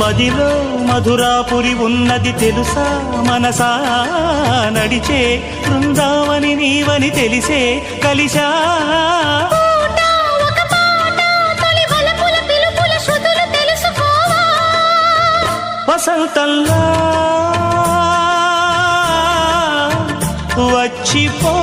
మదిలో మధురాపురి ఉన్నది తెలుసా మనసా నడిచే బృందావని నీవని తెలిసే కలిసా వసంతంలా వచ్చిపో